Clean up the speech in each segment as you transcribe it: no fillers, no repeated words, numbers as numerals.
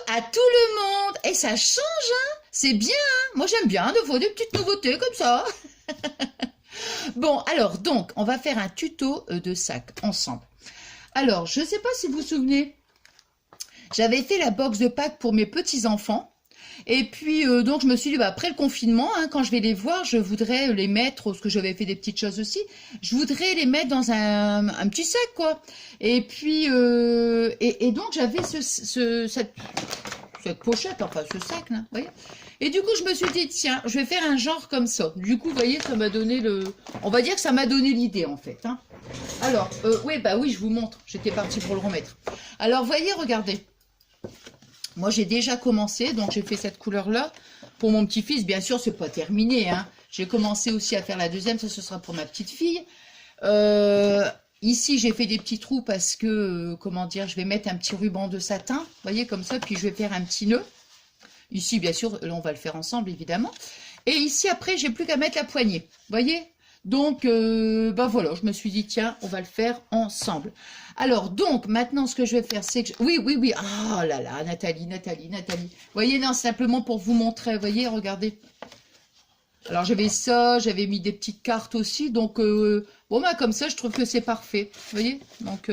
À tout le monde. Et ça change, hein. C'est bien, hein. Moi, j'aime bien de fois des petites nouveautés comme ça. Bon, alors, donc, on va faire un tuto de sac ensemble. Alors, je ne sais pas si vous vous souvenez, j'avais fait la box de Pâques pour mes petits-enfants. Et puis, donc, je me suis dit, bah, après le confinement, hein, quand je vais les voir, je voudrais les mettre, parce que j'avais fait des petites choses aussi, je voudrais les mettre dans un petit sac, quoi. Et puis, et donc, j'avais cette pochette, enfin, ce sac, là, vous voyez. Et du coup, je me suis dit, tiens, je vais faire un genre comme ça. Du coup, vous voyez, ça m'a donné on va dire que ça m'a donné l'idée, en fait, hein. Alors, oui, bah oui, je vous montre. J'étais partie pour le remettre. Alors, voyez, regardez. Moi, j'ai déjà commencé, donc j'ai fait cette couleur-là. Pour mon petit-fils, bien sûr, c'est pas terminé, hein. J'ai commencé aussi à faire la deuxième, ça, ce sera pour ma petite fille. Ici, j'ai fait des petits trous parce que, comment dire, je vais mettre un petit ruban de satin, vous voyez, comme ça, puis je vais faire un petit nœud. Ici, bien sûr, là, on va le faire ensemble, évidemment. Et ici, après, j'ai plus qu'à mettre la poignée, vous voyez. Donc, ben voilà, je me suis dit, tiens, on va le faire ensemble. Alors, donc, maintenant, ce que je vais faire, c'est que... Oui, oui, oui. Oh là là, Nathalie. Vous voyez, non, simplement pour vous montrer. Vous voyez, regardez. Alors, j'avais ça, j'avais mis des petites cartes aussi. Donc, bon, bah, comme ça, je trouve que c'est parfait. Vous voyez. Donc,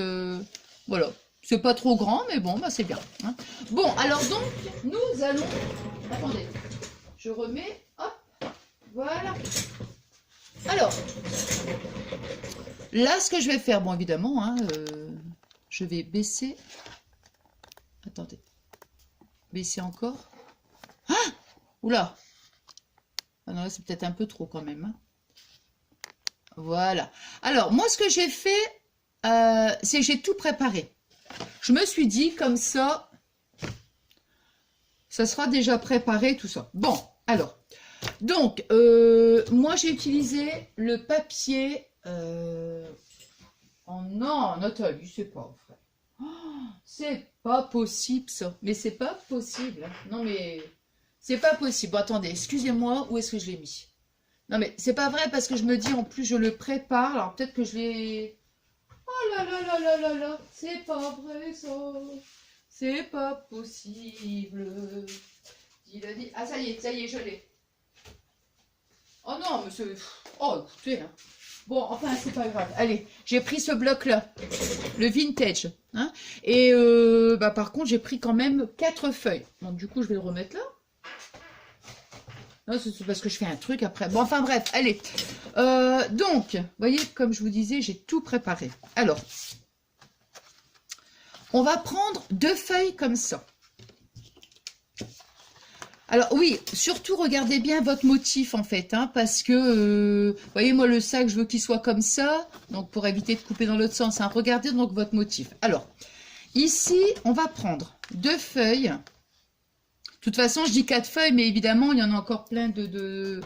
voilà. C'est pas trop grand, mais bon, bah, c'est bien, hein. Bon, alors, donc, nous allons... Attendez. Je remets. Hop. Voilà. Alors, là, ce que je vais faire, bon, évidemment, hein, je vais baisser. Attendez. Baisser encore. Ah! Oula! Ah non, là, c'est peut-être un peu trop quand même, hein. Voilà. Alors, moi, ce que j'ai fait, c'est que j'ai tout préparé. Je me suis dit, comme ça sera déjà préparé, tout ça. Bon, alors... Donc, moi, j'ai utilisé le papier... Oh non, Nathalie, c'est pas vrai. Oh, c'est pas possible, ça. Mais c'est pas possible, hein. Non, mais... C'est pas possible. Bon, attendez, excusez-moi, où est-ce que je l'ai mis? Non, mais c'est pas vrai, parce que je me dis, en plus, je le prépare. Alors, peut-être que je l'ai... Oh là là là là là là. C'est pas vrai, ça. C'est pas possible. Ah, ça y est, je l'ai. Oh non, monsieur. Oh, écoutez, hein. Bon, enfin, c'est pas grave. Allez, j'ai pris ce bloc-là, le vintage, hein. Et bah, par contre, j'ai pris quand même 4 feuilles. Donc, du coup, je vais le remettre là. Non, c'est parce que je fais un truc après. Bon, enfin, bref, allez. Donc, vous voyez, comme je vous disais, j'ai tout préparé. Alors, on va prendre 2 feuilles comme ça. Alors oui, surtout regardez bien votre motif en fait, hein, parce que, vous voyez, moi le sac, je veux qu'il soit comme ça, donc pour éviter de couper dans l'autre sens, hein, regardez donc votre motif. Alors, ici, on va prendre 2 feuilles. De toute façon, je dis 4 feuilles, mais évidemment, il y en a encore plein il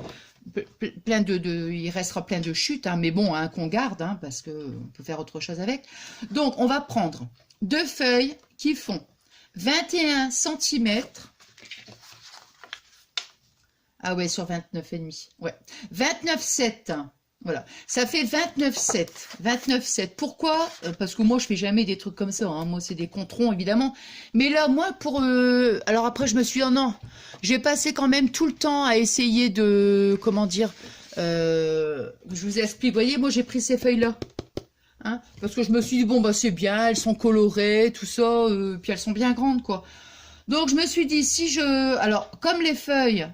restera plein de chutes, hein, mais bon, hein, qu'on garde, hein, parce qu'on peut faire autre chose avec. Donc, on va prendre 2 feuilles qui font 21 cm. Ah ouais, sur 29,5. Ouais. 29,7. Voilà. Ça fait 29,7. 29,7. Pourquoi? Parce que moi, je fais jamais des trucs comme ça, hein. Moi, c'est des controns, évidemment. Mais là, moi, pour... Alors après, je me suis dit, oh non, j'ai passé quand même tout le temps à essayer de... Comment dire? Je vous explique. Vous voyez, moi, j'ai pris ces feuilles-là. Hein, parce que je me suis dit, bon, bah c'est bien, elles sont colorées, tout ça, puis elles sont bien grandes, quoi. Donc, je me suis dit, si je... Alors, comme les feuilles...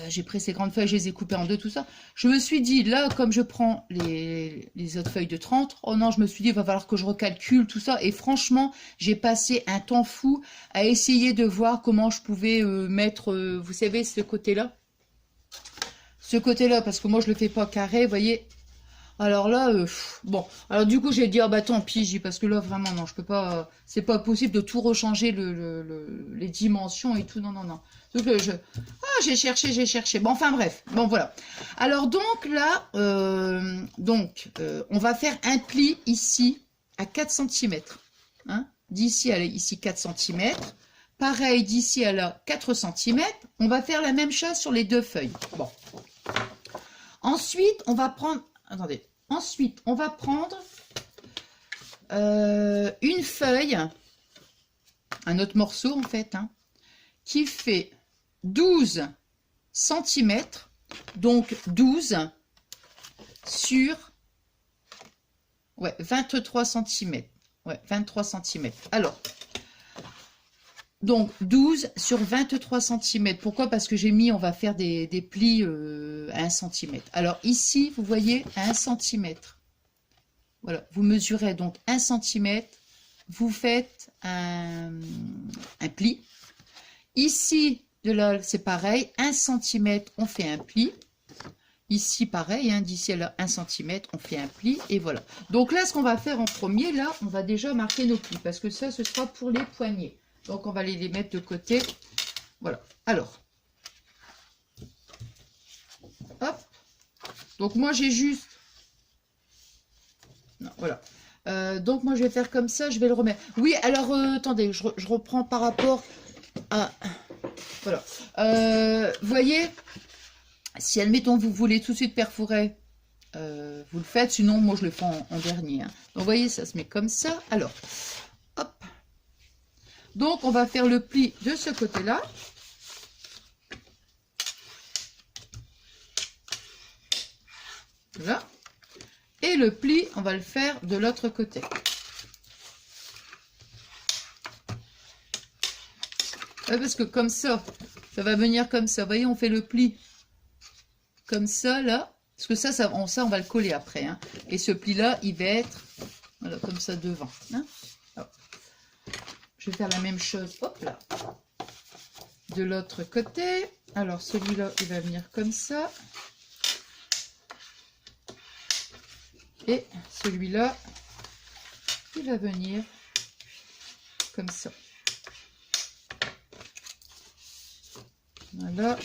j'ai pris ces grandes feuilles, je les ai coupées en deux, tout ça. Je me suis dit, là, comme je prends les autres feuilles de 30, oh non, je me suis dit, il va falloir que je recalcule tout ça. Et franchement, j'ai passé un temps fou à essayer de voir comment je pouvais mettre, vous savez, ce côté-là. Ce côté-là, parce que moi, je le fais pas carré, vous voyez. Alors là, bon, alors du coup j'ai dit, ah bah tant pis, parce que là vraiment non, je peux pas, c'est pas possible de tout rechanger les dimensions et tout, non, non, non. Donc j'ai cherché, bon enfin bref, bon voilà. Alors donc là, on va faire un pli ici à 4 cm, hein, d'ici à là, ici 4 cm, pareil d'ici à là 4 cm, on va faire la même chose sur les 2 feuilles, bon. Ensuite, on va prendre... Attendez. Ensuite, on va prendre une feuille, un autre morceau en fait, hein. qui fait 12 centimètres, donc 12 sur 23 centimètres. Ouais, 23 centimètres. Alors, donc 12 sur 23 centimètres. Pourquoi? Parce que j'ai mis, on va faire des plis à 1 centimètre. Alors ici, vous voyez, à 1 centimètre. Voilà, vous mesurez donc 1 centimètre, vous faites un pli. Ici, de là, c'est pareil, 1 centimètre, on fait un pli. Ici, pareil, hein, d'ici à là, 1 centimètre, on fait un pli, et voilà. Donc là, ce qu'on va faire en premier, là, on va déjà marquer nos plis, parce que ça, ce sera pour les poignets. Donc, on va les mettre de côté. Voilà. Alors, hop. Donc, moi, j'ai juste... Non, voilà. Donc, moi, je vais faire comme ça, je vais le remettre. Oui, alors, attendez, je reprends par rapport à... Voilà. Voyez, si, admettons, vous voulez tout de suite perforer, vous le faites, sinon, moi, je le fais en dernier. Hein. Donc, vous voyez, ça se met comme ça. Alors, hop. Donc, on va faire le pli de ce côté-là. Voilà. Et le pli, on va le faire de l'autre côté. Ouais, parce que comme ça va venir comme ça. Vous voyez, on fait le pli comme ça, là. Parce que ça on va le coller après. Hein. Et ce pli-là, il va être voilà, comme ça devant. Hein. Je vais faire la même chose, hop là, de l'autre côté. Alors, celui-là, il va venir comme ça. Et celui-là, il va venir comme ça. Voilà.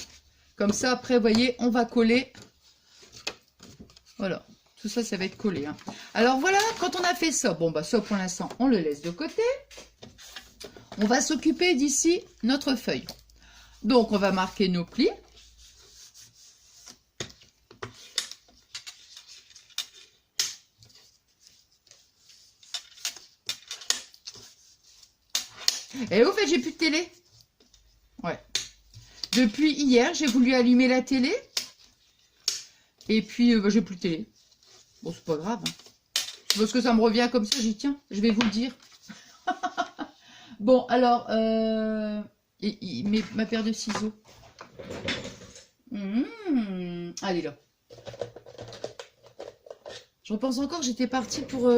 Comme ça, après, vous voyez, on va coller. Voilà. Tout ça, ça va être collé. Hein. Alors, voilà, quand on a fait ça, bon, bah, ça, pour l'instant, on le laisse de côté. On va s'occuper d'ici notre feuille. Donc, on va marquer nos plis. Et au fait, j'ai plus de télé. Ouais. Depuis hier, j'ai voulu allumer la télé. Et puis, bah, j'ai plus de télé. Bon, c'est pas grave. Hein. Parce que ça me revient comme ça, j'y tiens. Je vais vous le dire. Bon, alors, ma paire de ciseaux. Allez, là. Je repense encore, j'étais partie pour...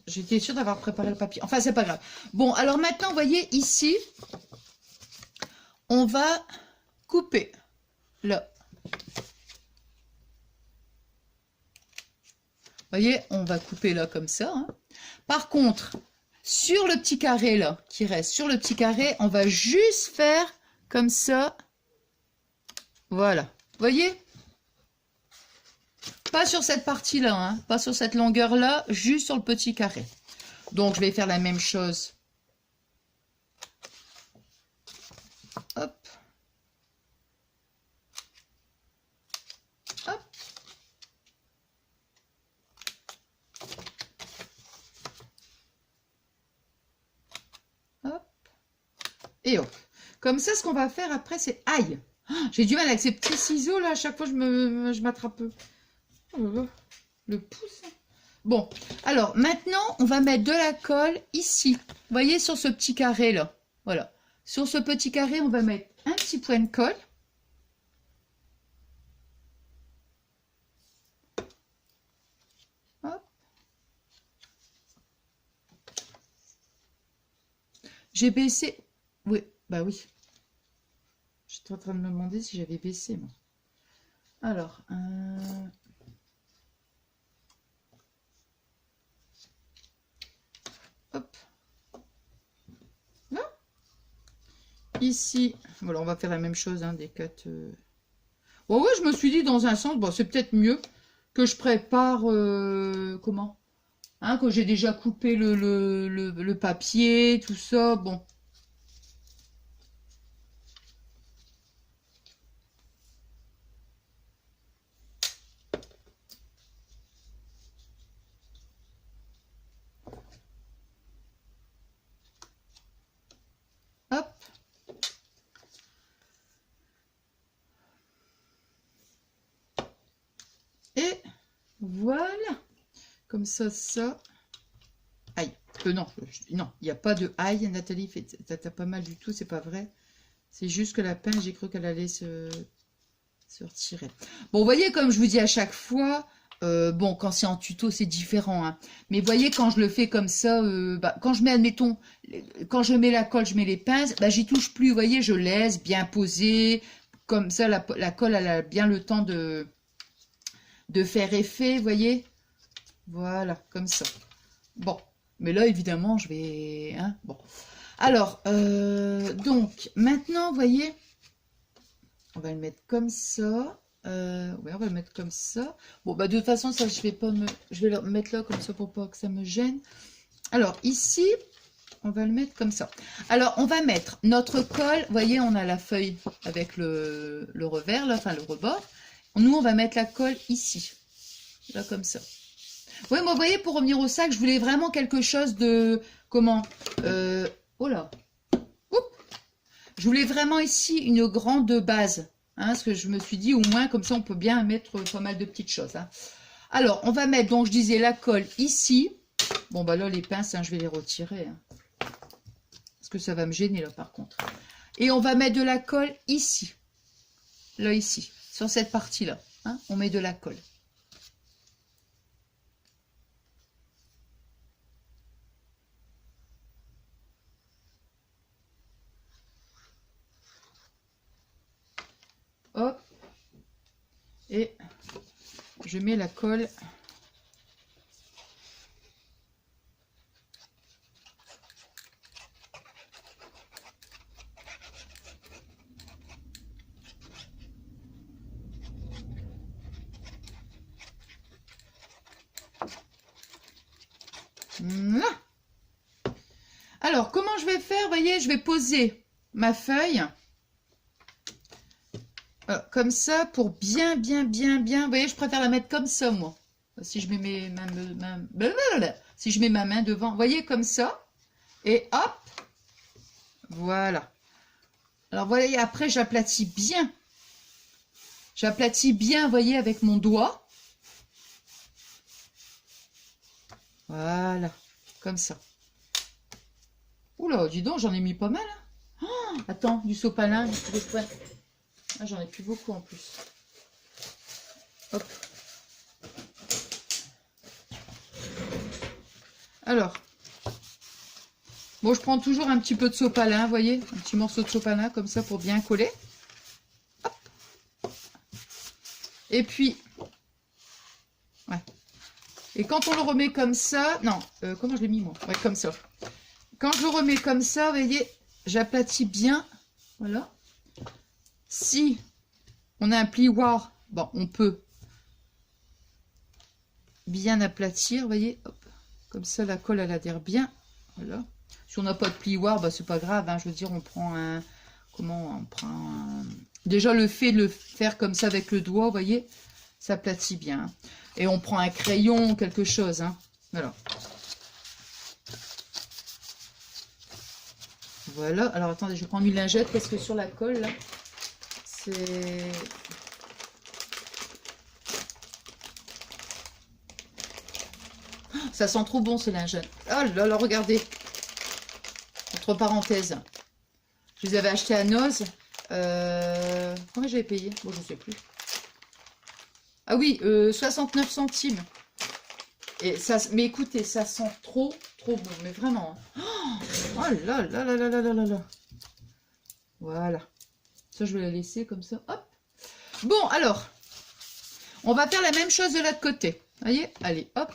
J'étais sûre d'avoir préparé le papier. Enfin, c'est pas grave. Bon, alors maintenant, vous voyez, ici, on va couper. Là. Vous voyez, on va couper là comme ça. Hein. Par contre, sur le petit carré là, qui reste, sur le petit carré, on va juste faire comme ça. Voilà. Vous voyez? Pas sur cette partie-là, hein, pas sur cette longueur-là, juste sur le petit carré. Donc, je vais faire la même chose. Hop. Hop. Hop. Et hop. Comme ça, ce qu'on va faire après, c'est... Aïe! J'ai du mal avec ces petits ciseaux, là. À chaque fois, je m'attrape. Le pouce. Bon, alors maintenant, on va mettre de la colle ici. Vous voyez, sur ce petit carré là. Voilà. Sur ce petit carré, on va mettre un petit point de colle. Hop. J'ai baissé. Oui, bah oui. J'étais en train de me demander si j'avais baissé, moi. Alors, hop. Là. Ici, voilà, on va faire la même chose, hein, des cuts. Ouais, ouais, je me suis dit dans un sens, bon, c'est peut-être mieux que je prépare, comment? Hein, que j'ai déjà coupé le papier, tout ça, bon. Hop. Comme ça. Aïe. Non, non, il n'y a pas de aïe, Nathalie. T'as pas mal du tout, c'est pas vrai. C'est juste que la pince, j'ai cru qu'elle allait se retirer. Bon, vous voyez, comme je vous dis à chaque fois, bon, quand c'est en tuto, c'est différent. Hein. Mais vous voyez, quand je le fais comme ça, bah, quand je mets, admettons, quand je mets la colle, je mets les pinces, bah, j'y touche plus. Vous voyez, je laisse bien poser. Comme ça, la colle, elle a bien le temps de faire effet, vous voyez. Voilà, comme ça. Bon, mais là, évidemment, je vais... Hein, bon. Alors, donc, maintenant, vous voyez, on va le mettre comme ça. Ouais, on va le mettre comme ça. Bon, bah, de toute façon, ça, je vais le mettre là, comme ça, pour pas que ça me gêne. Alors, ici, on va le mettre comme ça. Alors, on va mettre notre colle. Vous voyez, on a la feuille avec le revers, là, enfin, le rebord. Nous, on va mettre la colle ici. Là, comme ça. Oui, moi, vous voyez, pour revenir au sac, je voulais vraiment quelque chose de... Comment oh là. Oups. Je voulais vraiment ici une grande base. Hein, parce que je me suis dit, au moins, comme ça, on peut bien mettre pas mal de petites choses. Hein. Alors, on va mettre, donc, je disais, la colle ici. Bon, bah là, les pinces, hein, je vais les retirer. Hein. Parce que ça va me gêner, là, par contre. Et on va mettre de la colle ici. Là, ici. Sur cette partie-là. Hein, on met de la colle. Hop. Et je mets la colle. Là. Alors, comment je vais faire? Vous voyez, je vais poser ma feuille comme ça pour bien. Vous voyez, je préfère la mettre comme ça, moi. Si je mets si je mets ma main devant, vous voyez, comme ça. Et hop, voilà. Alors, voyez, après, j'aplatis bien. J'aplatis bien, vous voyez, avec mon doigt. Voilà, comme ça. Oula, dis donc, j'en ai mis pas mal. Hein. Oh, attends, du sopalin, ah, j'en ai plus beaucoup en plus. Hop. Alors, bon, je prends toujours un petit peu de sopalin, vous voyez, un petit morceau de sopalin comme ça pour bien coller. Hop. Et puis, ouais. Et quand on le remet comme ça, non, comment je l'ai mis moi? Ouais, comme ça. Quand je le remets comme ça, vous voyez, j'aplatis bien, voilà. Si on a un plioir, bon, on peut bien aplatir, vous voyez, hop. Comme ça, la colle, elle adhère bien. Voilà. Si on n'a pas de plioir, bah, c'est pas grave. Hein, je veux dire, on prend un... Comment on prend un... Déjà, le fait de le faire comme ça avec le doigt, vous voyez, ça aplatit bien. Hein. Et on prend un crayon, quelque chose. Hein. Voilà. Voilà. Alors, attendez, je vais prendre une lingette parce que sur la colle, là, c'est... Ça sent trop bon, ce lingette. Oh là là, regardez. Entre parenthèses. Je les avais achetés à Noz. Combien j'avais payé? Bon, je ne sais plus. Ah oui, 69 centimes. Et ça, mais écoutez, ça sent trop bon. Mais vraiment. Oh là là là là là là là là. Voilà. Ça, je vais la laisser comme ça. Hop. Bon, alors. On va faire la même chose de l'autre côté. Vous voyez? Allez, hop.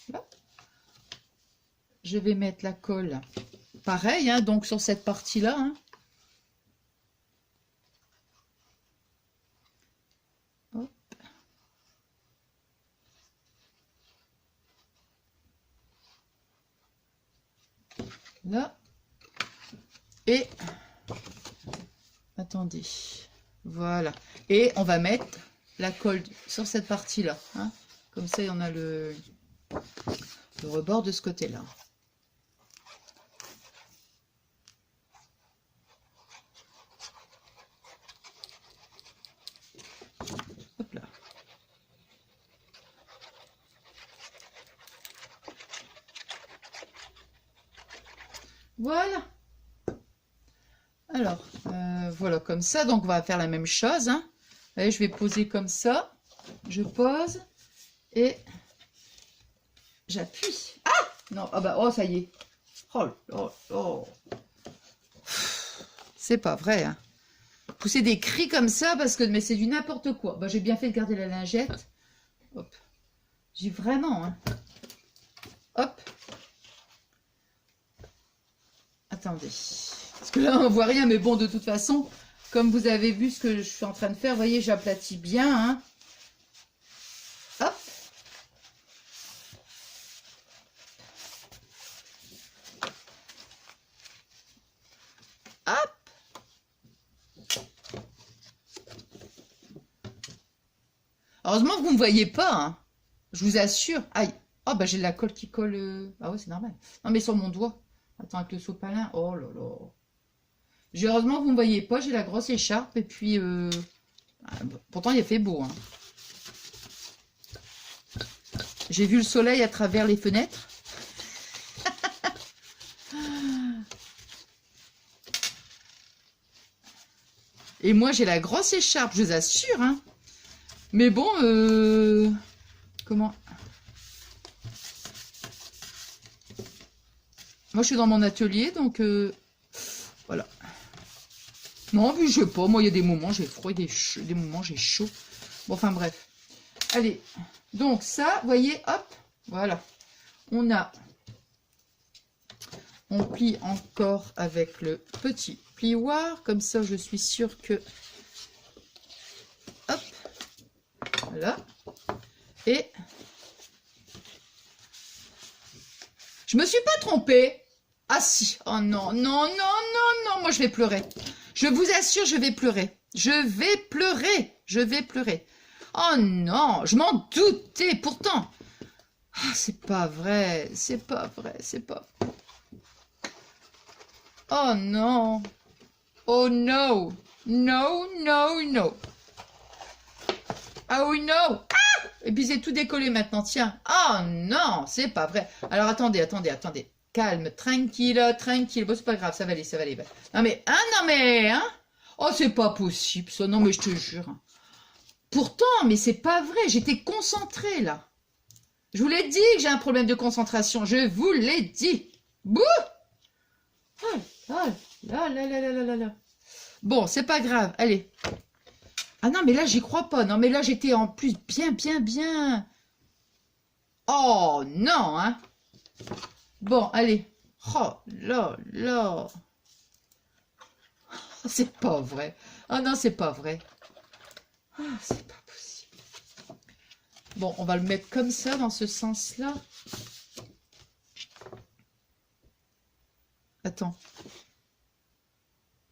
Là. Je vais mettre la colle. Pareil, hein, donc sur cette partie-là. Hein. Hop. Là. Et... Attendez. Voilà. Et on va mettre la colle sur cette partie-là. Hein. Comme ça, on a le rebord de ce côté-là. Hop là. Voilà. Alors, voilà, comme ça. Donc, on va faire la même chose. Hein. Allez, je vais poser comme ça. Je pose. Et j'appuie. Ah! Non, ah bah, oh, ça y est. Oh, oh, oh. C'est pas vrai, hein. Pousser des cris comme ça, parce que... Mais c'est du n'importe quoi. Bah, j'ai bien fait de garder la lingette. Hop. J'ai vraiment, hein. Hop. Attendez. Parce que là, on voit rien, mais bon, de toute façon, comme vous avez vu ce que je suis en train de faire, vous voyez, j'aplatis bien, hein. Hop. Hop. Heureusement que vous ne me voyez pas, hein. Je vous assure. Aïe. Oh, bah j'ai de la colle qui colle. Ah ouais, c'est normal. Non, mais sur mon doigt. Attends, avec le sopalin. Oh là là. Heureusement que vous ne me voyez pas. J'ai la grosse écharpe. Et puis... pourtant, il a fait beau, hein. J'ai vu le soleil à travers les fenêtres. Et moi, j'ai la grosse écharpe, je vous assure, hein. Mais bon, comment? Moi, je suis dans mon atelier, donc voilà. Non, puis je sais pas. Moi, il y a des moments, j'ai froid, des moments, j'ai chaud. Bon, enfin, bref. Allez. Donc, ça, vous voyez, hop, voilà. On plie encore avec le petit plioir. Comme ça, je suis sûre que... Hop. Voilà. Et... Je me suis pas trompée. Ah si. Oh non, non, non, non, non. Moi, je vais pleurer. Je vous assure, je vais pleurer. Je vais pleurer. Je vais pleurer. Oh non, je m'en doutais. Pourtant... Ah, c'est pas vrai. C'est pas vrai. C'est pas... Oh non. Oh no. No, no, no. Oh no. Ah! Et puis c'est tout décollé maintenant, tiens. Oh non, c'est pas vrai. Alors attendez, attendez, attendez. Calme, tranquille, tranquille. Bon, c'est pas grave, ça va aller, ça va aller. Non mais, hein, non mais, hein. Oh, c'est pas possible ça, non mais je te jure. Pourtant, mais c'est pas vrai, j'étais concentrée là. Je vous l'ai dit que j'ai un problème de concentration, je vous l'ai dit. Bouh! Oh là là là là là là là. Bon, c'est pas grave, allez. Ah non, mais là, j'y crois pas. Non, mais là, j'étais en plus bien, bien, bien. Oh, non, hein. Bon, allez. Oh, là, là. C'est pas vrai. Oh non, c'est pas vrai. Oh, c'est pas possible. Bon, on va le mettre comme ça, dans ce sens-là. Attends.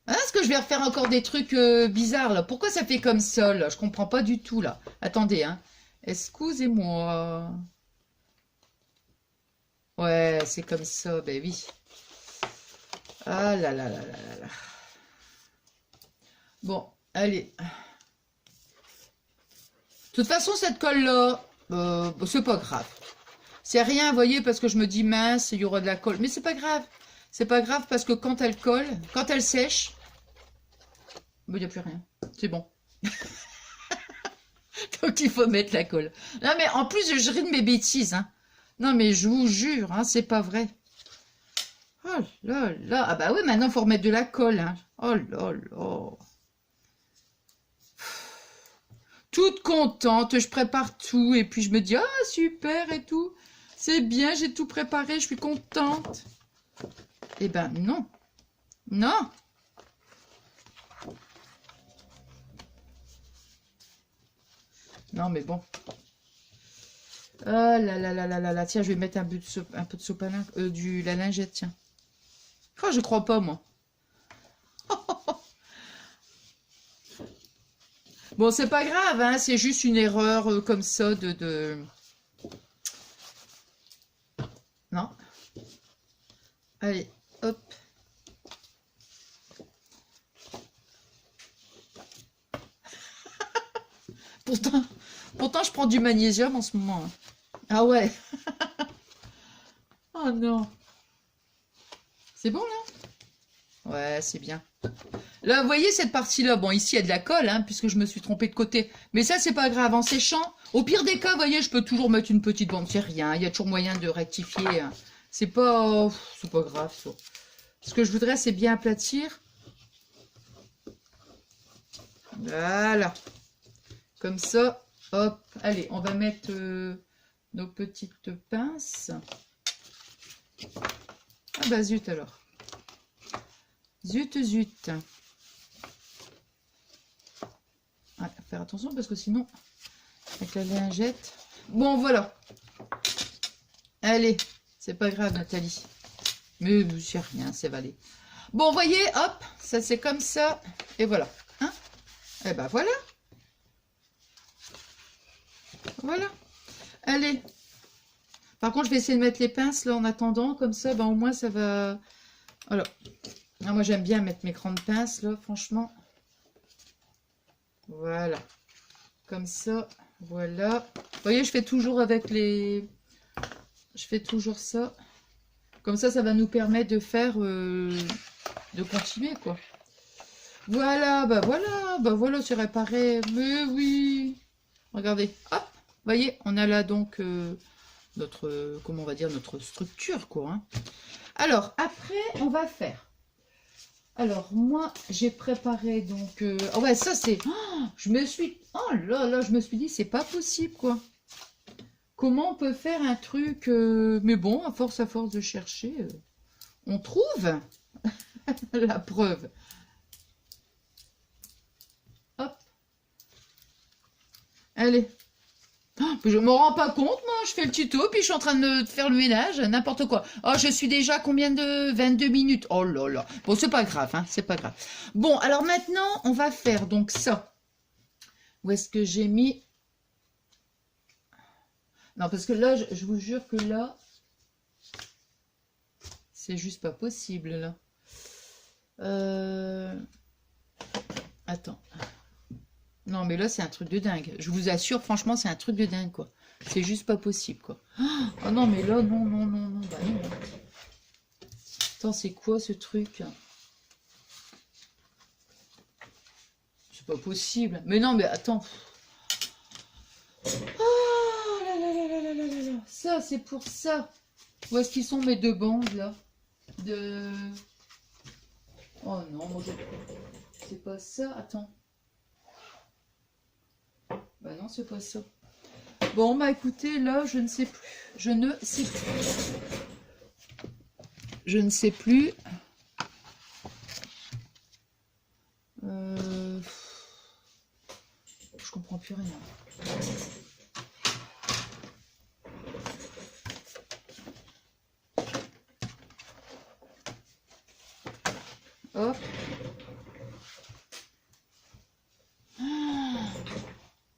Ah, est-ce que je vais refaire encore des trucs bizarres, là? Pourquoi ça fait comme ça, là? Je comprends pas du tout, là. Attendez, hein. Excusez-moi. Ouais, c'est comme ça, ben oui. Ah là là là là là là. Bon, allez. De toute façon, cette colle-là, c'est pas grave. C'est rien, vous voyez, parce que je me dis, mince, il y aura de la colle. Mais c'est pas grave. C'est pas grave parce que quand elle colle, quand elle sèche, il n'y a plus rien. C'est bon. Donc il faut mettre la colle. Non mais en plus je ris de mes bêtises. Hein. Non mais je vous jure, hein, c'est pas vrai. Oh là là. Ah bah oui, maintenant il faut remettre de la colle. Hein. Oh là là. Toute contente, je prépare tout et puis je me dis, ah super et tout. C'est bien, j'ai tout préparé, je suis contente. Eh ben non. Non. Non, mais bon. Oh là là là là là là. Tiens, je vais mettre un peu de sopalin, la lingette, tiens. Oh, je crois pas, moi. Bon, c'est pas grave, hein. C'est juste une erreur comme ça de... Non. Allez, hop. Pourtant, je prends du magnésium en ce moment. Hein. Ah ouais. Oh non. C'est bon, là? Ouais, c'est bien. Là, vous voyez cette partie-là? Bon, ici, il y a de la colle, hein, puisque je me suis trompée de côté. Mais ça, c'est pas grave. En séchant, au pire des cas, vous voyez, je peux toujours mettre une petite bande. C'est rien. Il y a toujours moyen de rectifier. Hein. C'est pas grave, ça. Ce que je voudrais, c'est bien aplatir. Voilà. Comme ça. Hop. Allez, on va mettre nos petites pinces. Ah bah zut alors. Zut, zut. Ouais, faire attention parce que sinon, avec la lingette. Bon, voilà. Allez, c'est pas grave, Nathalie. Mais c'est rien, c'est valé. Bon, voyez, hop, ça c'est comme ça. Et voilà. Hein? Et ben voilà. Voilà. Allez. Par contre, je vais essayer de mettre les pinces là en attendant. Comme ça, ben, au moins ça va. Voilà. Ah, moi, j'aime bien mettre mes grandes pinces là, franchement. Voilà. Comme ça. Voilà. Vous voyez, je fais toujours avec les... Je fais toujours ça. Comme ça va nous permettre de faire... de continuer, quoi. Voilà, bah voilà, c'est réparé. Mais oui. Regardez. Hop. Vous voyez, on a là donc notre... comment on va dire, notre structure, quoi. Hein. Alors, après, on va faire... Alors, moi, j'ai préparé donc... Oh ouais, ça, c'est... Oh, je me suis... Oh là là, je me suis dit, c'est pas possible, quoi. Comment on peut faire un truc... Mais bon, à force de chercher, on trouve la preuve. Hop. Allez. Oh, je me rends pas compte, moi, je fais le tuto, puis je suis en train de faire le ménage, n'importe quoi. Oh, je suis déjà combien de 22 minutes. Oh là là. Bon, c'est pas grave, hein, c'est pas grave. Bon, alors maintenant, on va faire donc ça. Où est-ce que j'ai mis... Non, parce que là, je vous jure que là, c'est juste pas possible, là. Attends. Non, mais là, c'est un truc de dingue. Je vous assure, franchement, c'est un truc de dingue, quoi. C'est juste pas possible, quoi. Oh non, mais là, non, non, non, non, bah non. Attends, c'est quoi ce truc? C'est pas possible. Mais non, mais attends. Oh là là là là là là là là. Ça, c'est pour ça. Où est-ce qu'ils sont mes deux bandes, là? De... Oh non, moi, c'est pas ça. Attends. Bah non, c'est pas ça. Bon, bah écoutez, là, je ne sais plus. Je ne sais plus. Je ne sais plus. Je comprends plus rien. Hop.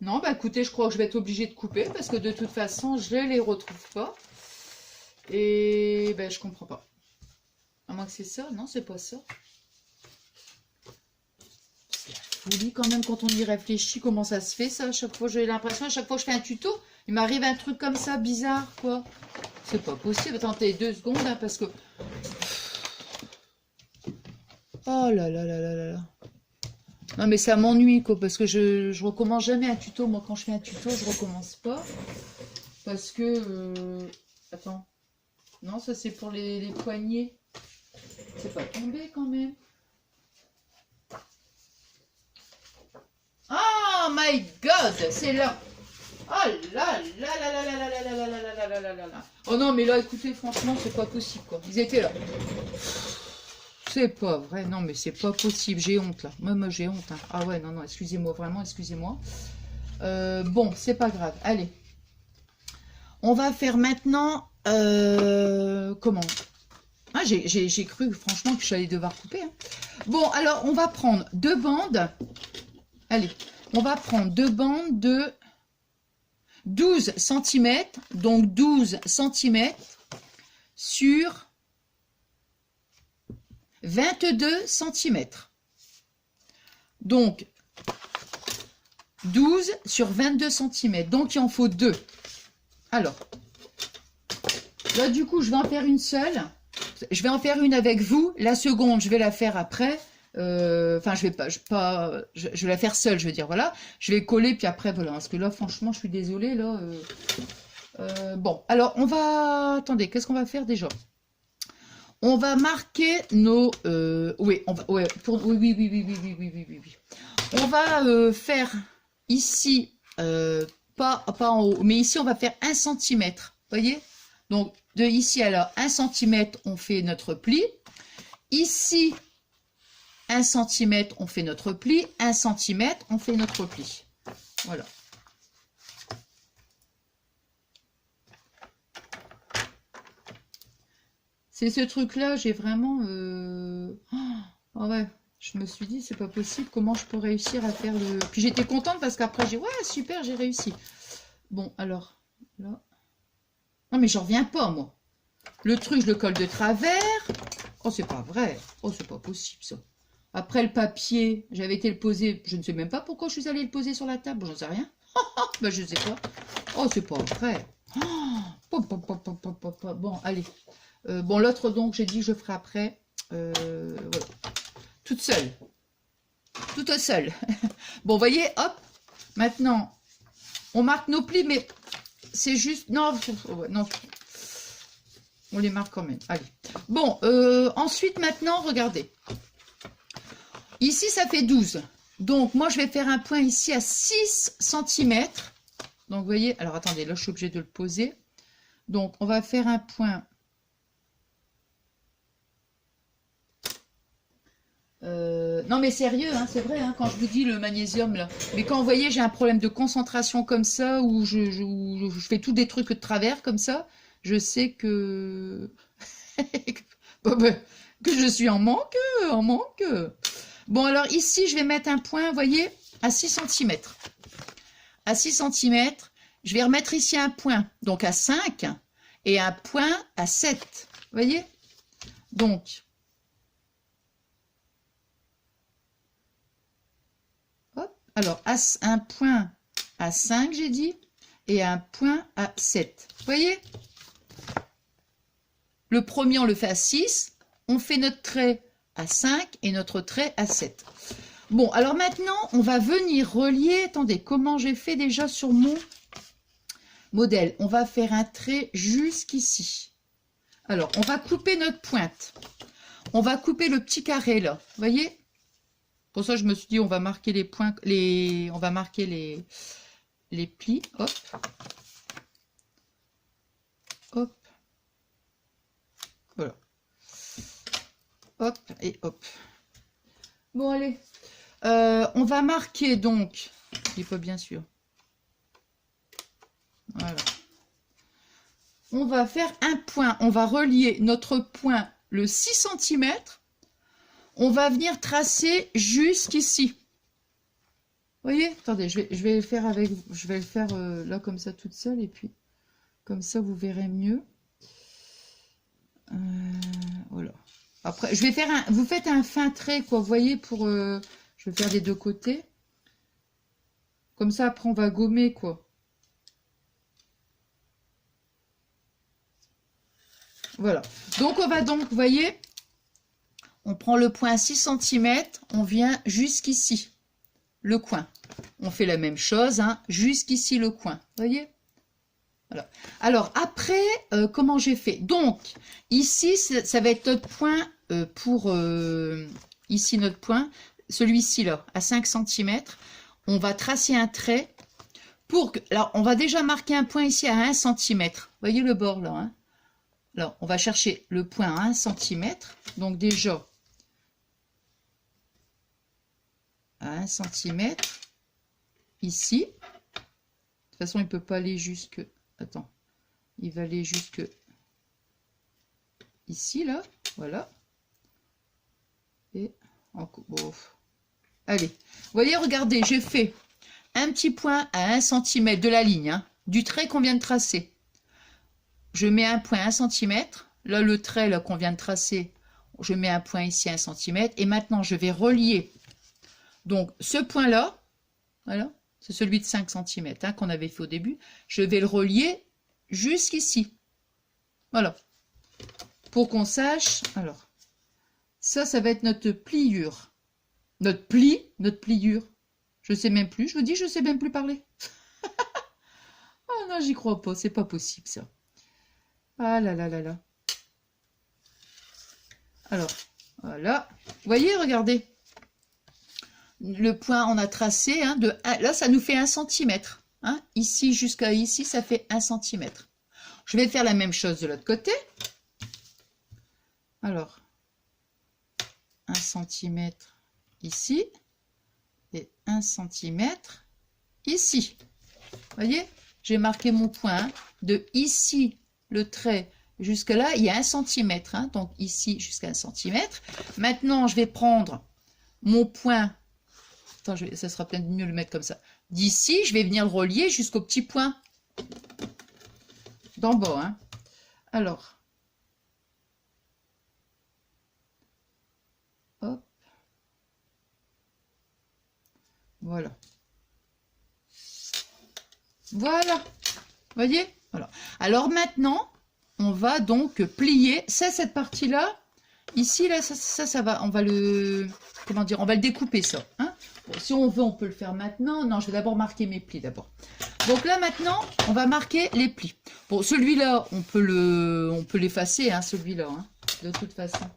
Non, bah écoutez, je crois que je vais être obligée de couper parce que de toute façon, je les retrouve pas. Et ben, je comprends pas. À moins que c'est ça. Non, c'est pas ça. C'est la folie quand même quand on y réfléchit. Comment ça se fait ça? À chaque fois, j'ai l'impression, à chaque fois que je fais un tuto, il m'arrive un truc comme ça, bizarre, quoi. C'est pas possible. Attendez 2 secondes, hein, parce que... Oh là là là là là là. Non mais ça m'ennuie quoi, parce que je recommence jamais un tuto. Moi quand je fais un tuto, je recommence pas. Parce que... Attends. Non, ça c'est pour les poignets. C'est pas tombé quand même. Oh my god, c'est là. Oh là là là là là là là là là là là là là là là. Oh non mais là écoutez, franchement c'est pas possible quoi. Ils étaient là. C'est pas vrai, non mais c'est pas possible, j'ai honte là. Moi j'ai honte. Hein. Ah ouais, non, non, excusez-moi, vraiment, excusez-moi. Bon, c'est pas grave, allez. On va faire maintenant... comment? Ah, j'ai cru franchement que j'allais devoir couper. Hein. Bon, alors on va prendre 2 bandes. Allez, on va prendre 2 bandes de 12 cm. Donc 12 cm sur... 22 cm. Donc, 12 sur 22 cm. Donc, il en faut 2. Alors, là, du coup, je vais en faire une seule. je vais en faire une avec vous. La seconde, je vais la faire après. Enfin, je vais la faire seule, je veux dire, voilà. Je vais coller, puis après, voilà. Parce que là, franchement, je suis désolée, là. Bon, alors, on va... Attendez, qu'est-ce qu'on va faire déjà? On va marquer nos... oui, on va... Ouais, oui, oui, oui, oui, oui, oui, oui, oui, oui, oui. On va faire ici, pas en haut, mais ici, on va faire 1 cm. Voyez? Donc, de ici à là, 1 cm, on fait notre pli. Ici, 1 cm, on fait notre pli. 1 cm, on fait notre pli. Voilà. C'est ce truc-là, j'ai vraiment... Oh, ouais, je me suis dit, c'est pas possible, comment je peux réussir à faire le... Puis j'étais contente parce qu'après, j'ai ouais, super, j'ai réussi. Bon, alors, là... Non, mais j'en reviens pas, moi. Le truc, je le colle de travers. Oh, c'est pas vrai. Oh, c'est pas possible, ça. Après, le papier, j'avais été le poser. Je ne sais même pas pourquoi je suis allée le poser sur la table. J'en sais rien. Ben, je sais pas. Oh, c'est pas vrai. Bon, allez. Bon, l'autre, donc, j'ai dit que je ferai après. Voilà. Toute seule. Toute seule. Bon, vous voyez, hop. Maintenant, on marque nos plis, mais c'est juste... Non, non. On les marque quand même. Allez. Bon, ensuite, maintenant, regardez. Ici, ça fait 12. Donc, moi, je vais faire un point ici à 6 cm. Donc, vous voyez, alors attendez, là, je suis obligée de le poser. Donc, on va faire un point. Non, mais sérieux, hein, c'est vrai, hein, quand je vous dis le magnésium, là. Mais quand vous voyez, j'ai un problème de concentration comme ça, où je fais tous des trucs de travers comme ça, je sais que... que je suis en manque, en manque. Bon, alors ici, je vais mettre un point, vous voyez, à 6 cm. À 6 cm, je vais remettre ici un point, donc à 5, et un point à 7. Vous voyez? Donc, hop, alors, un point à 5, j'ai dit, et un point à 7. Vous voyez? Le premier, on le fait à 6, on fait notre trait à 5 et notre trait à 7. Bon, alors maintenant, on va venir relier... Attendez, comment j'ai fait déjà sur mon modèle? On va faire un trait jusqu'ici. Alors, on va couper notre pointe. On va couper le petit carré, là. Vous voyez? Pour ça, je me suis dit, on va marquer les points... on va marquer les plis. Hop. Hop. Voilà. Hop et hop. Bon, allez. On va marquer donc... Il faut bien sûr. Voilà. On va faire un point. On va relier notre point, le 6 cm. On va venir tracer jusqu'ici. Vous voyez? Attendez, je vais le faire avec... Je vais le faire là comme ça toute seule. Et puis, comme ça, vous verrez mieux. Voilà. Après, je vais faire un... Vous faites un fin trait, quoi. Vous voyez, pour... je vais faire des deux côtés. Comme ça, après, on va gommer, quoi. Voilà. Donc, on va donc, vous voyez, on prend le point à 6 cm, on vient jusqu'ici, le coin. On fait la même chose, hein, jusqu'ici le coin. Vous voyez? Voilà. Alors, après, comment j'ai fait? Donc, ici, ça va être notre point pour... ici, notre point, celui-ci, là, à 5 cm. On va tracer un trait pour... Alors, on va déjà marquer un point ici à 1 cm. Vous voyez le bord, là, hein? Alors, on va chercher le point à 1 cm. Donc, déjà, à 1 cm, ici. De toute façon, il ne peut pas aller jusque... Attends, il va aller jusque ici, là. Voilà. Et encore... Bon. Allez, vous voyez, regardez, j'ai fait un petit point à 1 cm de la ligne, hein, du trait qu'on vient de tracer. Je mets un point à 1 cm. Là, le trait qu'on vient de tracer, je mets un point ici à 1 cm. Et maintenant, je vais relier. Donc, ce point-là, voilà, c'est celui de 5 cm hein, qu'on avait fait au début. Je vais le relier jusqu'ici. Voilà. pour qu'on sache. Alors, ça va être notre pliure. Notre pli, notre pliure. Je sais même plus, je vous dis, je sais même plus parler. Oh non, j'y crois pas, c'est pas possible ça. Ah là là là là. Alors, voilà. Vous voyez, regardez. Le point, on a tracé, hein, là, ça nous fait 1 cm. Hein, ici jusqu'à ici, ça fait 1 cm. Je vais faire la même chose de l'autre côté. Alors, 1 cm ici et 1 cm ici. Vous voyez, j'ai marqué mon point. Hein, de ici, le trait, jusqu'à là, il y a 1 cm. Hein, donc ici jusqu'à 1 cm. Maintenant, je vais prendre mon point. Attends, ça sera peut-être mieux le mettre comme ça. D'ici, je vais venir le relier jusqu'au petit point d'en bas. Hein. Alors, hop, voilà. Voilà, vous voyez? Voilà. Alors maintenant, on va donc plier. Cette partie-là, ici, là, ça va, on va le, comment dire, on va le découper, ça. Hein? Bon, si on veut, on peut le faire maintenant. Non, je vais d'abord marquer mes plis, d'abord. Donc là, maintenant, on va marquer les plis. Bon, celui-là, on peut l'effacer, hein, celui-là, hein, de toute façon.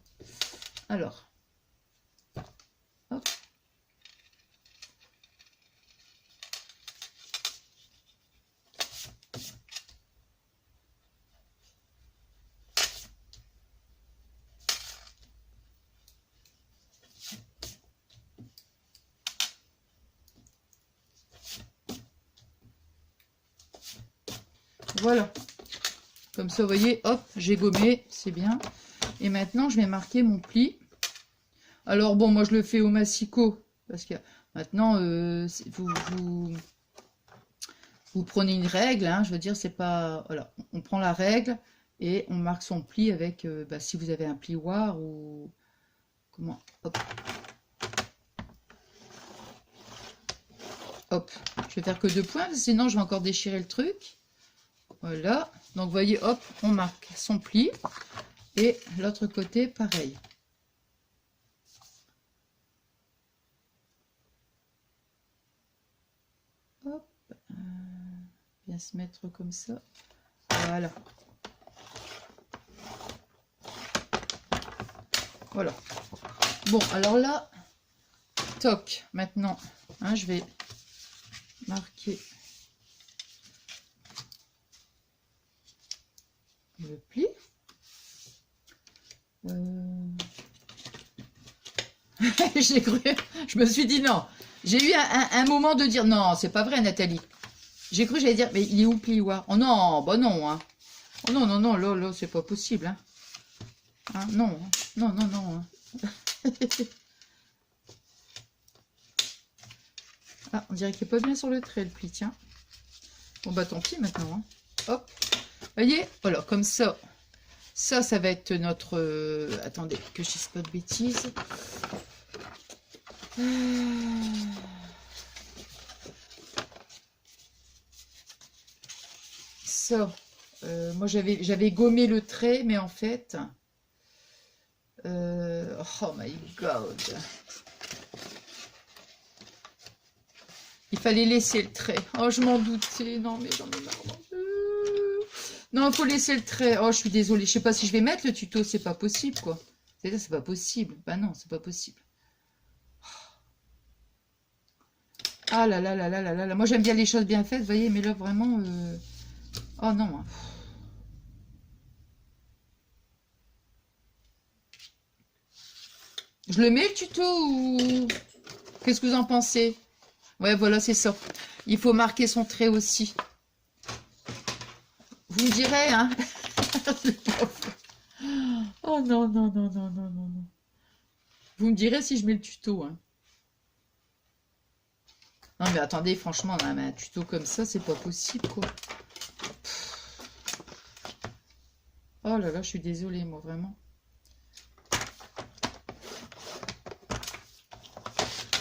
Alors, hop. Voilà. Comme ça, vous voyez, hop, j'ai gommé, c'est bien. Et maintenant, je vais marquer mon pli. Alors, bon, moi, je le fais au massicot. Parce que maintenant, vous prenez une règle. Hein, je veux dire, c'est pas... Voilà, on prend la règle et on marque son pli avec... si vous avez un plioir ou... Comment? Hop. Hop. Je vais faire que 2 points, sinon, je vais encore déchirer le truc. Voilà, donc vous voyez, hop, on marque son pli et l'autre côté, pareil. Hop, bien se mettre comme ça. Voilà. Voilà. Bon, alors là, toc, maintenant, hein, je vais marquer le pli. J'ai cru, je me suis dit non. J'ai eu un moment de dire non, c'est pas vrai, Nathalie. J'ai cru, j'allais dire, mais il est où le plioir? Oh non, bah non, hein. Oh non, non, non, là, c'est pas possible, hein. Hein, non, non, non, non. Hein. Ah, on dirait qu'il est pas bien sur le trait, le pli, tiens. Bon, bah tant pis maintenant, hein. Hop. Voyez, voilà, comme ça. Ça va être notre... attendez, que je dise pas de bêtises. Ça, moi j'avais gommé le trait, mais en fait... oh my god. Il fallait laisser le trait. Oh, je m'en doutais. Non, mais j'en ai marre. Non, il faut laisser le trait. Oh, je suis désolée. Je sais pas si je vais mettre le tuto. C'est pas possible, quoi. C'est pas possible. Bah non, c'est pas possible. Ah là là là là là là. Moi, j'aime bien les choses bien faites, vous voyez. Mais là, vraiment... Oh non. Hein. Je le mets, le tuto, ou... Qu'est-ce que vous en pensez? Ouais, voilà, c'est ça. Il faut marquer son trait aussi. Vous me direz, hein. Oh non, non, non, non, non, non, non. Vous me direz si je mets le tuto, hein. Non, mais attendez, franchement, un tuto comme ça, c'est pas possible, quoi. Oh là là, je suis désolée, moi, vraiment.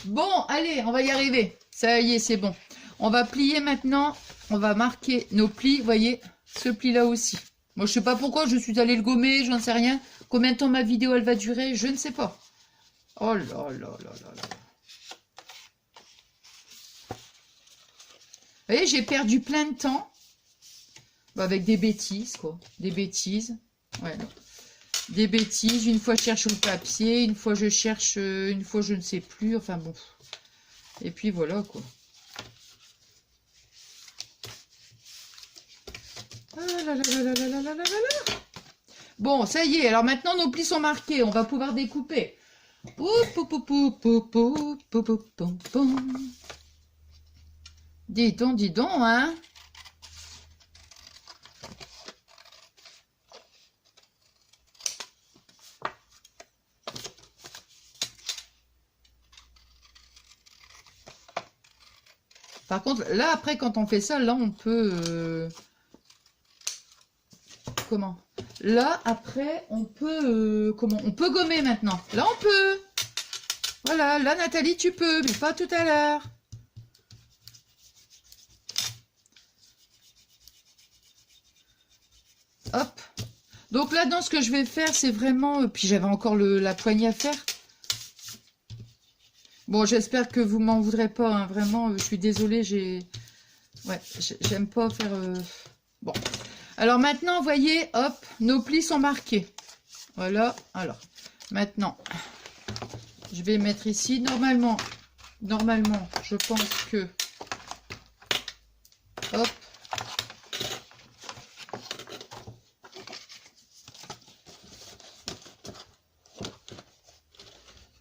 Bon, allez, on va y arriver. Ça y est, c'est bon. On va plier maintenant. On va marquer nos plis, vous voyez, ce pli-là aussi. Moi, je sais pas pourquoi je suis allée le gommer, je n'en sais rien. Combien de temps ma vidéo, elle va durer, je ne sais pas. Oh là là là là là. Vous voyez, j'ai perdu plein de temps. Bah, avec des bêtises, quoi. Des bêtises. Ouais, non. Des bêtises. Une fois, je cherche le papier. Une fois, je cherche... une fois, je ne sais plus. Enfin, bon. Et puis, voilà, quoi. Ah là là là là là là là là là. Bon, ça y est. Alors, maintenant, nos plis sont marqués. On va pouvoir découper. Dis donc, hein. Par contre, là, après, quand on fait ça, là, on peut... comment? Là, après, on peut... comment? On peut gommer maintenant. Là, on peut. Voilà, là, Nathalie, tu peux, mais pas tout à l'heure. Hop. Donc là, dans ce que je vais faire, c'est vraiment... puis j'avais encore la poignée à faire. Bon, j'espère que vous m'en voudrez pas, hein. Vraiment, je suis désolée, ouais, j'aime pas faire... Bon. Alors maintenant, vous voyez, hop, nos plis sont marqués. Voilà, alors, maintenant, je vais mettre ici. Normalement, je pense que... hop.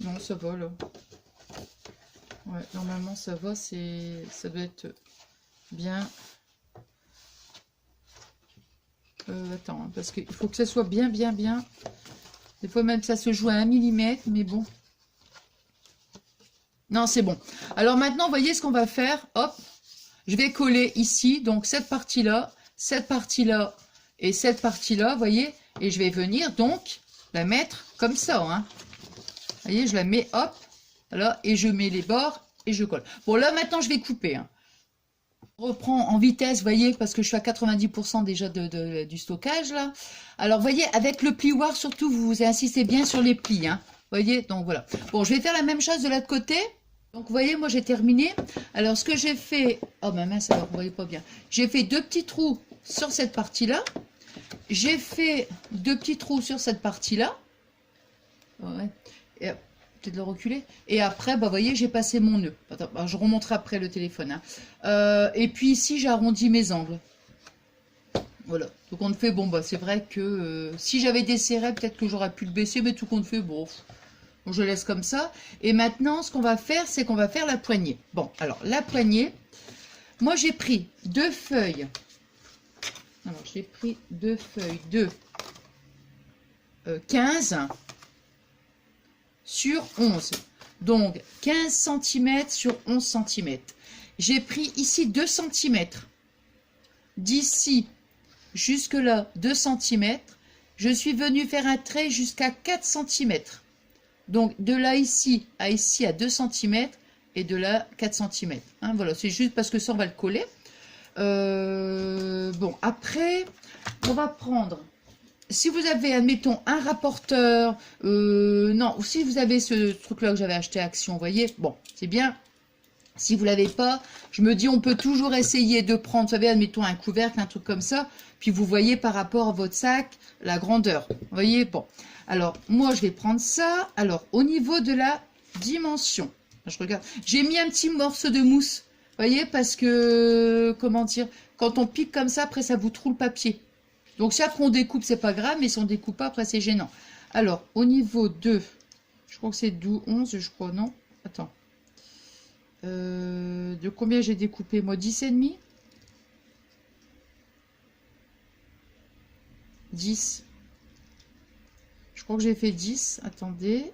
Non, ça va, là. Ouais, normalement, ça va, ça doit être bien... attends, hein, parce qu'il faut que ça soit bien. Des fois même ça se joue à 1 mm, mais bon. Non, c'est bon. Alors maintenant, vous voyez ce qu'on va faire. Hop, je vais coller ici, donc cette partie-là et cette partie-là, vous voyez. Et je vais venir donc la mettre comme ça. Hein. Vous voyez, je la mets, hop, là, et je mets les bords et je colle. Bon, là maintenant, je vais couper. Hein. Reprends en vitesse, vous voyez, parce que je suis à 90% déjà du stockage, là. Alors, vous voyez, avec le plioir, surtout, vous insistez bien sur les plis, hein. Vous voyez, donc voilà. Bon, je vais faire la même chose de l'autre côté. Donc, vous voyez, moi, j'ai terminé. Alors, ce que j'ai fait... oh, ma mince, alors, vous voyez pas bien. J'ai fait 2 petits trous sur cette partie-là. J'ai fait 2 petits trous sur cette partie-là. Ouais. Et... peut-être le reculer. Et après, bah, vous voyez, j'ai passé mon nœud. Attends, bah, je remonterai après le téléphone. Hein. Et puis ici, j'ai arrondi mes angles. Voilà. Tout compte fait, bon, bah, c'est vrai que si j'avais des serrés, peut-être que j'aurais pu le baisser, mais tout compte fait, bon, je laisse comme ça. Et maintenant, ce qu'on va faire, c'est qu'on va faire la poignée. Bon, alors, la poignée, moi, j'ai pris 2 feuilles. Alors, j'ai pris 2 feuilles de 15 sur 11. Donc, 15 cm sur 11 cm. J'ai pris ici 2 cm. D'ici jusque là, 2 cm. Je suis venue faire un trait jusqu'à 4 cm. Donc, de là ici à 2 cm. Et de là, 4 cm. Hein, voilà, c'est juste parce que ça, on va le coller. Bon, après, on va prendre... si vous avez, admettons, un rapporteur, non, ou si vous avez ce truc-là que j'avais acheté à Action, vous voyez, bon, c'est bien. Si vous ne l'avez pas, je me dis, on peut toujours essayer de prendre, vous savez, admettons, un couvercle, un truc comme ça, puis vous voyez par rapport à votre sac, la grandeur. Vous voyez, bon. Alors, moi, je vais prendre ça. Alors, au niveau de la dimension, je regarde, j'ai mis un petit morceau de mousse, vous voyez, parce que, comment dire, quand on pique comme ça, après, ça vous troue le papier. Donc, si après on découpe, c'est pas grave, mais si on découpe pas, après, c'est gênant. Alors, au niveau de... je crois que c'est 11, je crois, non? Attends. De combien j'ai découpé, moi? 10,5? 10. Je crois que j'ai fait 10. Attendez.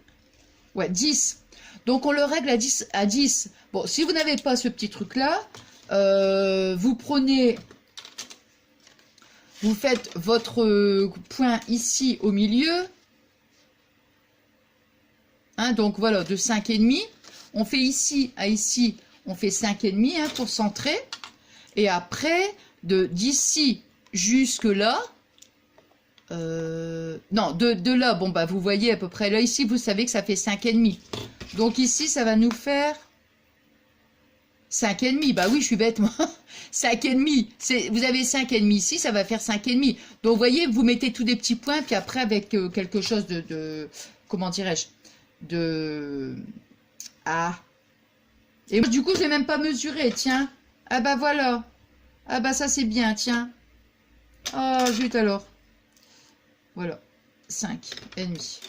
Ouais, 10. Donc, on le règle à 10. À 10. Bon, si vous n'avez pas ce petit truc-là, vous prenez... vous faites votre point ici au milieu. Hein, donc voilà, de 5,5. On fait ici à ici, on fait 5,5 hein, pour centrer. Et après, d'ici jusque là, Non, de là, bon, bah, vous voyez à peu près. Là, ici, vous savez que ça fait 5,5. Donc, ici, ça va nous faire 5,5. Bah oui, je suis bête, moi. 5,5. Vous avez 5,5 ici, ça va faire 5,5. Donc, vous voyez, vous mettez tous des petits points, puis après, avec quelque chose comment dirais-je, Ah. Et moi, du coup, je n'ai même pas mesuré, tiens. Ah bah voilà. Ah bah ça, c'est bien, tiens. Ah, zut alors. Voilà, 5,5.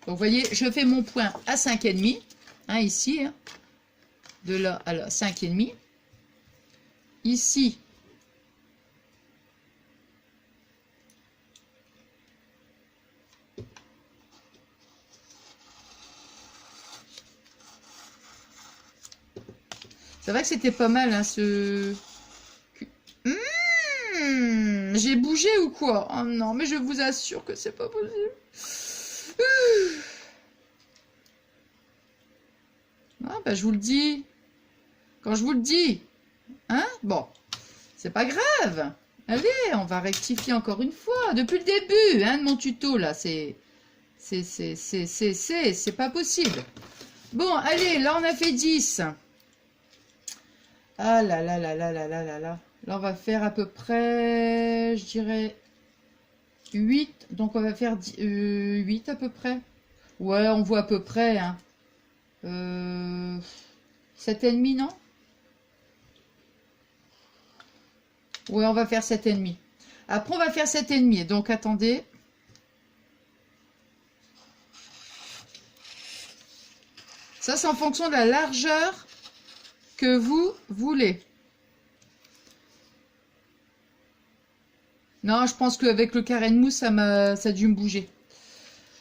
Donc, vous voyez, je fais mon point à 5,5, hein, ici, hein, de là à là, 5,5. Ici, c'est vrai que c'était pas mal, hein, ce... j'ai bougé ou quoi? Oh non, mais je vous assure que c'est pas possible. Ah, bah, je vous le dis. Quand je vous le dis. Hein? Bon, c'est pas grave. Allez, on va rectifier encore une fois. Depuis le début, hein, de mon tuto, là, c'est pas possible. Bon, allez, là, on a fait 10. Ah là là là là là là là là. Là, on va faire à peu près, je dirais, 8. Donc, on va faire 8 à peu près. Ouais, on voit à peu près, hein. 7,5, non? Ouais, on va faire 7,5. Après, on va faire 7,5. Donc, attendez. Ça, c'est en fonction de la largeur que vous voulez. Non, je pense qu'avec le carré de mousse, ça a dû me bouger.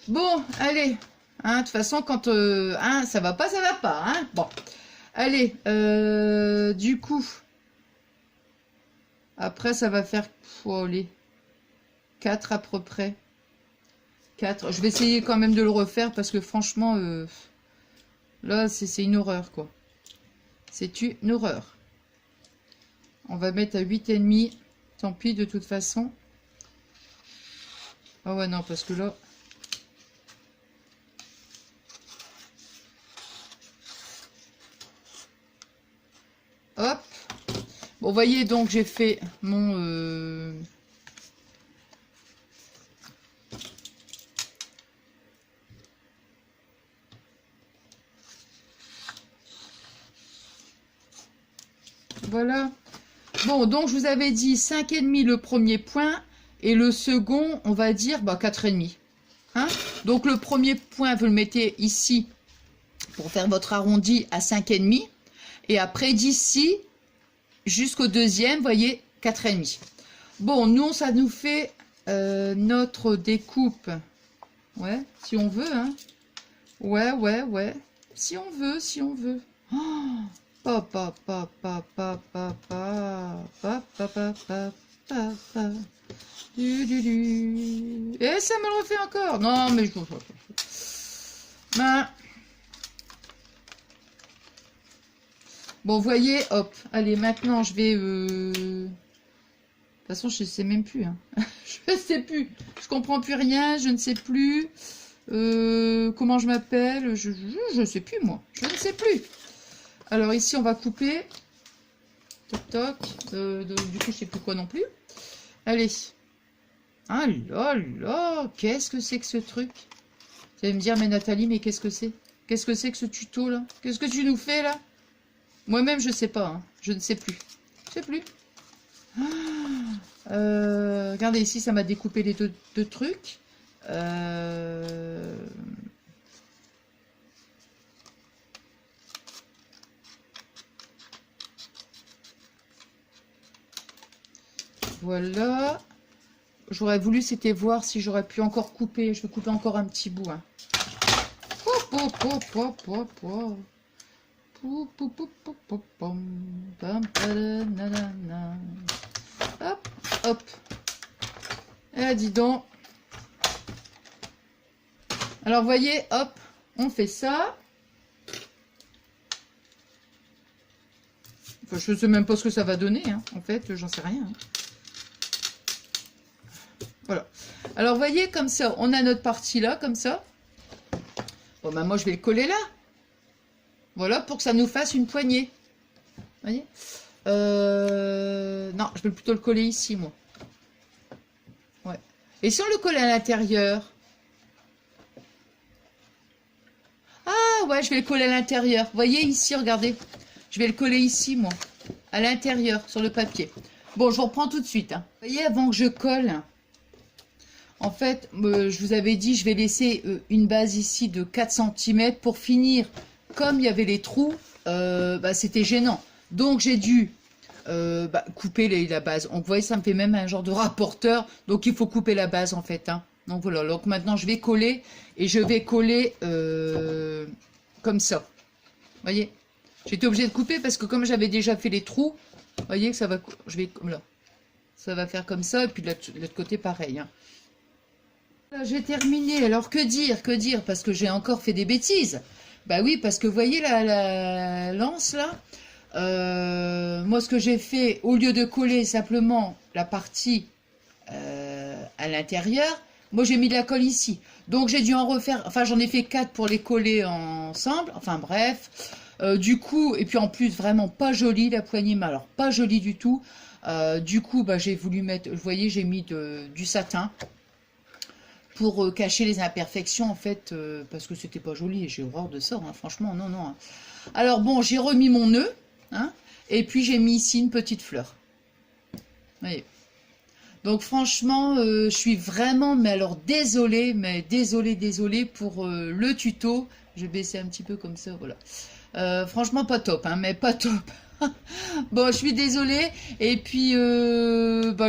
Bon, allez. Hein, de toute façon, quand hein, ça va pas, ça va pas. Hein. Bon, allez. Du coup, après, ça va faire... Oh, allez, 4 à peu près. 4. Je vais essayer quand même de le refaire parce que franchement, là, c'est une horreur, quoi. C'est une horreur. On va mettre à 8,5. Tant pis, de toute façon. Ah ouais, non, parce que là... Hop. Bon, vous voyez, donc, j'ai fait mon... Voilà. Bon, donc, je vous avais dit 5,5 le premier point. Et le second, on va dire, bah, 4,5. Hein? Donc, le premier point, vous le mettez ici pour faire votre arrondi à 5,5. Et après, d'ici jusqu'au deuxième, vous voyez, 4,5. Bon, nous, ça nous fait notre découpe. Ouais, si on veut, hein. Ouais, ouais, ouais. Si on veut, si on veut. Oh, pa, pa, pa, pa, pa, pa, pa, pa, pa, pa, pa, pa. Et ça me le refait encore. Non, mais je... Ben... Bon, vous voyez, hop. Allez, maintenant, je vais... De toute façon, je ne sais même plus. Hein. Je ne sais plus. Je comprends plus rien. Je ne sais plus. Comment je m'appelle. Je ne sais plus, moi. Je ne sais plus. Alors, ici, on va couper. Toc, toc. Du coup, je ne sais plus quoi non plus. Allez. Ah là là. Qu'est-ce que c'est que ce truc? Vous allez me dire, mais Nathalie, mais qu'est-ce que c'est? Qu'est-ce que c'est que ce tuto, là? Qu'est-ce que tu nous fais, là? Moi-même, je ne sais pas. Hein. Je ne sais plus. Je sais plus. Regardez ici, ça m'a découpé les deux trucs. Voilà. J'aurais voulu, c'était voir si j'aurais pu encore couper. Je vais couper encore un petit bout. Hein. Hop, hop. Eh, dis donc. Alors, vous voyez, hop, on fait ça. Enfin, je ne sais même pas ce que ça va donner, hein. En fait, j'en sais rien. Hein. Voilà. Alors, vous voyez, comme ça, on a notre partie là, comme ça. Bon, ben moi, je vais le coller là. Voilà, pour que ça nous fasse une poignée. Vous voyez? Non, je vais plutôt le coller ici, moi. Ouais. Et si on le colle à l'intérieur? Ah, ouais, je vais le coller à l'intérieur. Vous voyez, ici, regardez. Je vais le coller ici, moi. À l'intérieur, sur le papier. Bon, je reprends tout de suite. Hein. Vous voyez, avant que je colle... En fait, je vous avais dit, je vais laisser une base ici de 4 cm pour finir. Comme il y avait les trous, c'était gênant. Donc, j'ai dû couper la base. Donc, vous voyez, ça me fait même un genre de rapporteur. Donc, il faut couper la base, en fait. Hein. Donc, voilà. Donc, maintenant, je vais coller. Et je vais coller comme ça. Vous voyez? J'étais obligée de couper parce que comme j'avais déjà fait les trous, vous voyez que ça va... Là. Ça va faire comme ça. Et puis, de l'autre côté, pareil. Hein. J'ai terminé, alors que dire, parce que j'ai encore fait des bêtises. Bah oui, parce que vous voyez la lance là, moi ce que j'ai fait, au lieu de coller simplement la partie à l'intérieur, moi j'ai mis de la colle ici. Donc j'ai dû en refaire, enfin j'en ai fait 4 pour les coller ensemble, enfin bref. Du coup, et puis en plus vraiment pas jolie la poignée, mais alors pas jolie du tout. Du coup, j'ai voulu mettre, vous voyez, j'ai mis du satin. Pour cacher les imperfections, en fait, parce que c'était pas joli, et j'ai horreur de ça, hein, franchement, non, non. Hein. Alors, bon, j'ai remis mon nœud, hein, et puis j'ai mis ici une petite fleur. Vous voyez. Donc, franchement, je suis vraiment, mais alors, désolée, désolée pour le tuto. Je vais baisser un petit peu comme ça, voilà. Franchement, pas top, hein, mais pas top. Bon, je suis désolée, et puis,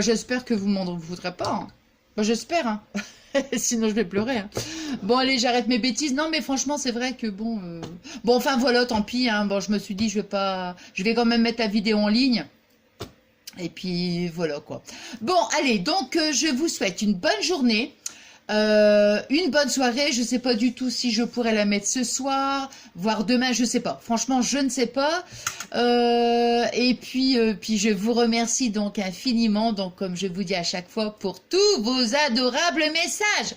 j'espère que vous m'en voudrez pas. Hein. J'espère, hein. Sinon je vais pleurer. Hein. Bon allez, j'arrête mes bêtises. Non mais franchement c'est vrai que bon... Bon enfin voilà, tant pis. Hein. Bon je me suis dit je vais quand même mettre la vidéo en ligne. Et puis voilà quoi. Bon allez, donc je vous souhaite une bonne journée. Une bonne soirée, je sais pas du tout si je pourrais la mettre ce soir, voire demain, je sais pas. Franchement, je ne sais pas. Et puis je vous remercie donc infiniment, donc comme je vous dis à chaque fois, pour tous vos adorables messages.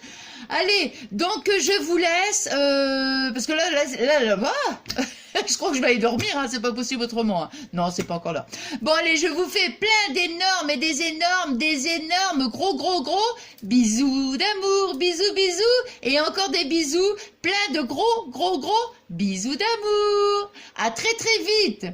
Allez, donc je vous laisse, parce que là, je crois que je vais aller dormir, hein, c'est pas possible autrement. Hein. Non, c'est pas encore là. Bon, allez, je vous fais plein d'énormes et des énormes, gros bisous d'amour, bisous, et encore des bisous, plein de gros bisous d'amour. À très vite.